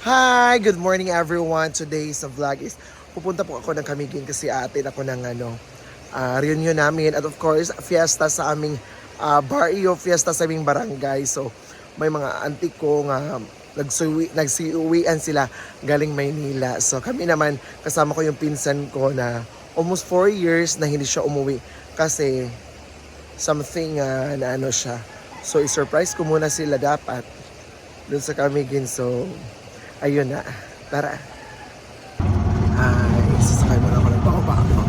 Hi! Good morning everyone. Today's vlog is pupunta po ako ng Camiguin kasi atin ako ng reunion namin at of course fiesta sa aming barrio, fiesta sa aming barangay. So may mga auntie ko nga nagsiuwian sila galing Maynila. So kami naman kasama ko yung pinsan ko na almost 4 years na hindi siya umuwi kasi something na ano siya. So i-surprise ko muna sila dapat dun sa Camiguin. So ayun na, tara. Ay, sasakay mo na ako ng bako-bako.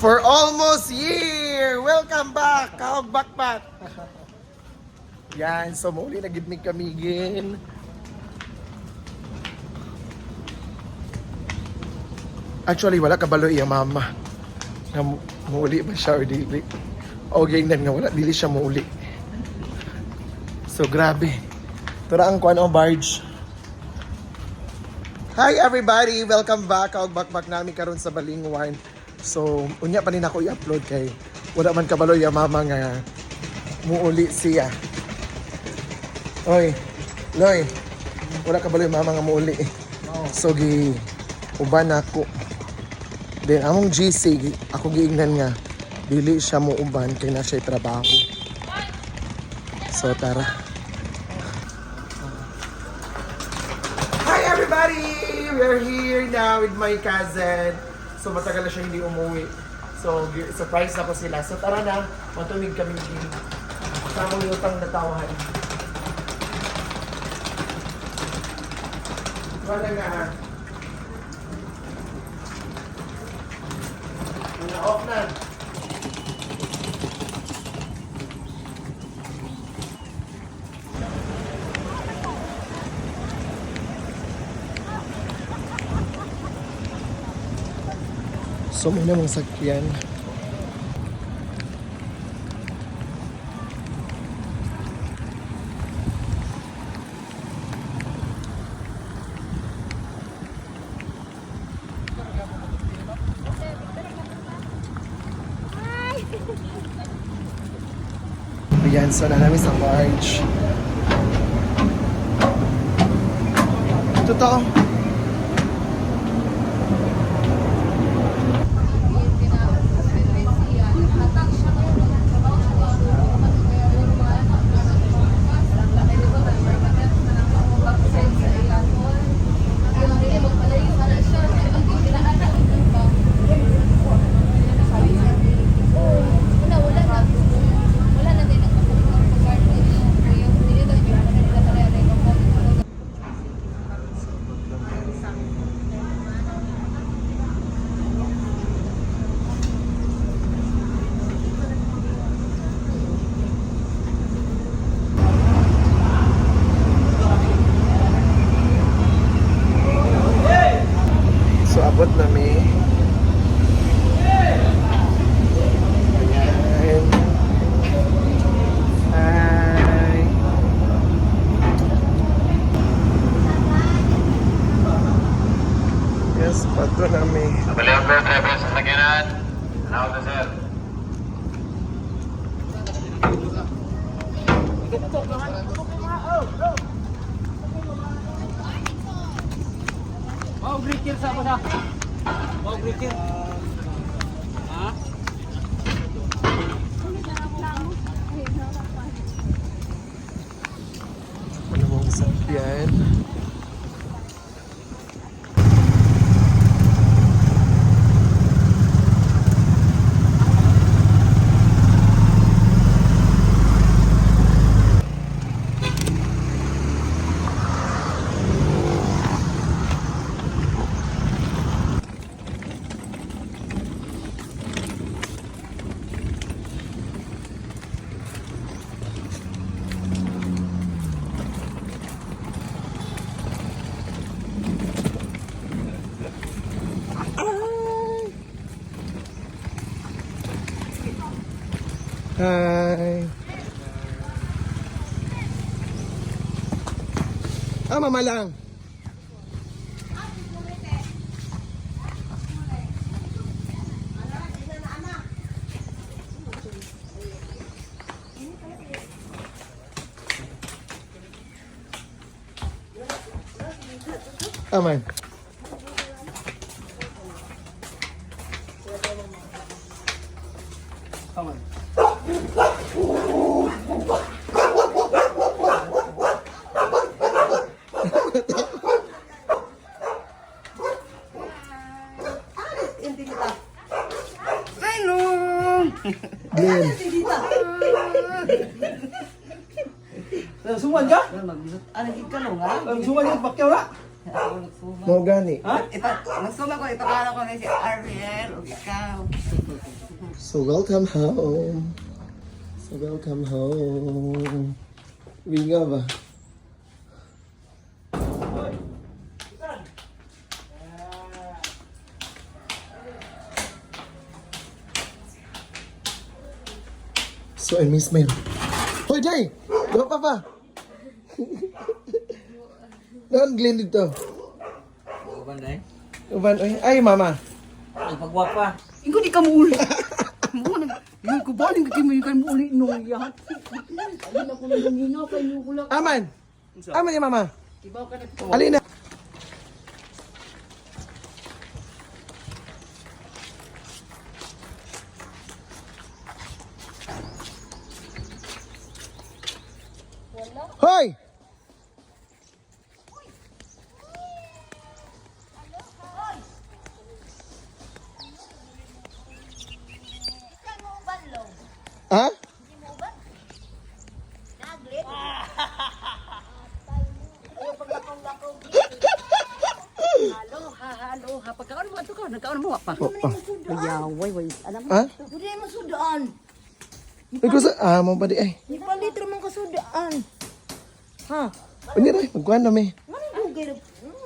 For almost year! Welcome back! Kaog Backpack! Yan, so muli na gid mi Camiguin. Actually, wala kabalo iya mama. Na muli ba siya or dili? O gaynan nga wala, dili siya muli. So grabe. Tura ang kuan o barge. Hi everybody! Welcome back! Kaog Backpack namin karon sa Balingwan. So, unya pa rin ako i-upload kay wala man kabalo ya mama nga muuli siya. Oy, Loy, wala kabalo ya mama nga muuli. So, uban ako. Then, among GC, ako giingnan nga, dili siya mo uban kay na siya trabaho. So, tara. Hi everybody! We're here now with my cousin. So matagal na siya hindi umuwi. So surprise na ko sila. So tara na, matumig kami dito. Sa akong utang na tawahan. Wala nga ha. Off na. So may namang sakyan. Ayan, so na namin sa barge. Totoo. Abot na may ayan. Hi. Yes, pato na may Baliw ko, driver sa sakinan. Now to sir. Mau berikir sama dah. Mau berikir. Ha? ano mong sakyan. Mama lang. Aman. Glenn. Suman ka? Ano ka no nga? Suman yung pakyaw na? Mo gani. Ha? Nagsuma ko, ipakala ko na si Ariel o ikaw. So welcome home. So welcome home. Winga ba? So I miss my... Hoy, Jay! Diba pa pa? Doon, Glenn dito. Uban dahil? Uban, ay, mama. Pagwapa. Ikaw di ka muli. Yung kubaling ka may kayo muli no yan. Ayun ako nang hinginaw kay Nugula. Aman! Aman yung mama. Ibaw ka na. Alina. Hoy! Ha? Halo, ha. Pagkaon mo ito ka. Nagkaon mo pa. Yaway, way. Alam mo, Ha? hindi mo sudaan. Ay, ko sa... mo ba di ay? Di pa litro mong kasudaan. Ha? Ano rin? Magkuhan na may. Ano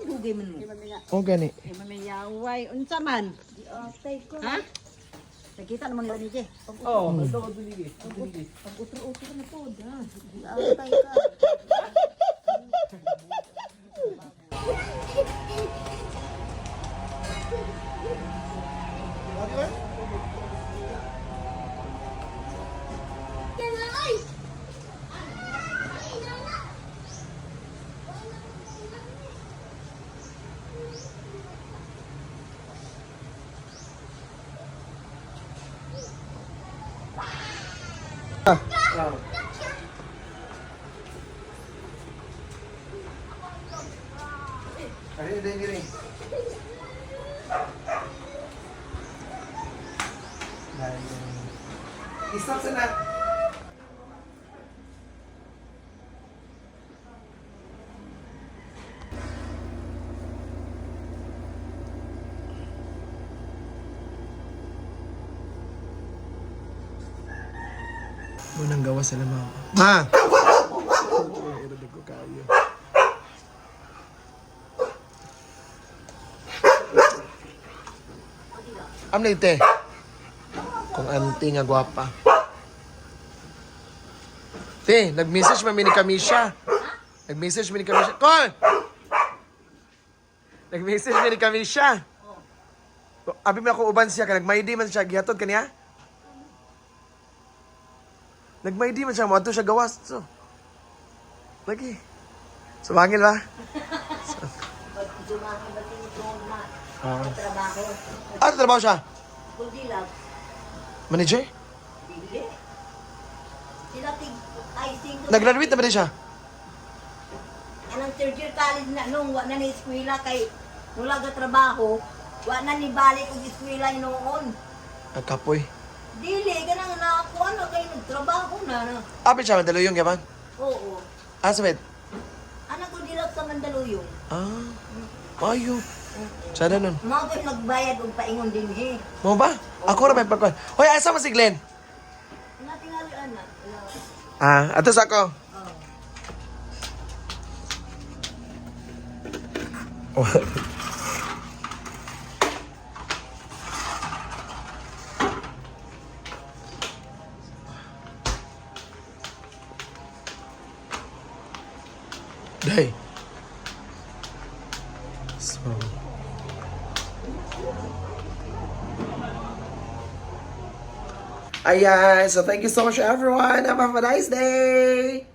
dugay man mo? O gani. Mamiyaway. Unsa man? Di atay ko. Ha? Nakita naman nila ni Je. Oo, ito ko tuligi. Pag utro-utro na po, ha? Di atay ka. Isang sana. Munang gawa sila mama. Ma! Ko kayo. Amnite. Kung auntie nga gwapa. Te, nag-message mami ni Kamisha. Nag-message mi ni Kamisha. Call! Nag-message mi ni Kamisha. Abi mo ako uban siya, ka nag-maydi man siya, gihatod kaniya. Nag-maydi man siya, mato siya gawas. So, lagi. Sumangil ba? Trabaho. Ano trabaho siya? Kuldilag. Manager? Dili. Sila ay single. Nag-graduate na ba rin siya? Anong third year college na nung wa na ni eskwela kay mula ga trabaho, wa na ni balik og eskwela noon. Nagkapoy. Dili ganang na ako ano kay nagtrabaho na. Apit siya, Mandaluyong, yaman? Oo. Ah, sabit? Anak ko dilag sa Mandaluyong. Ah, ayo. Sana nun. Mao ko'y nagbayad og paingon din eh. Mo ba? Ako ra may pagkuhan. Hoy, asa mo si Glenn? Nga tingali anak. Atos ako. Oh. Day. Ayan, so thank you so much everyone. Have a nice day!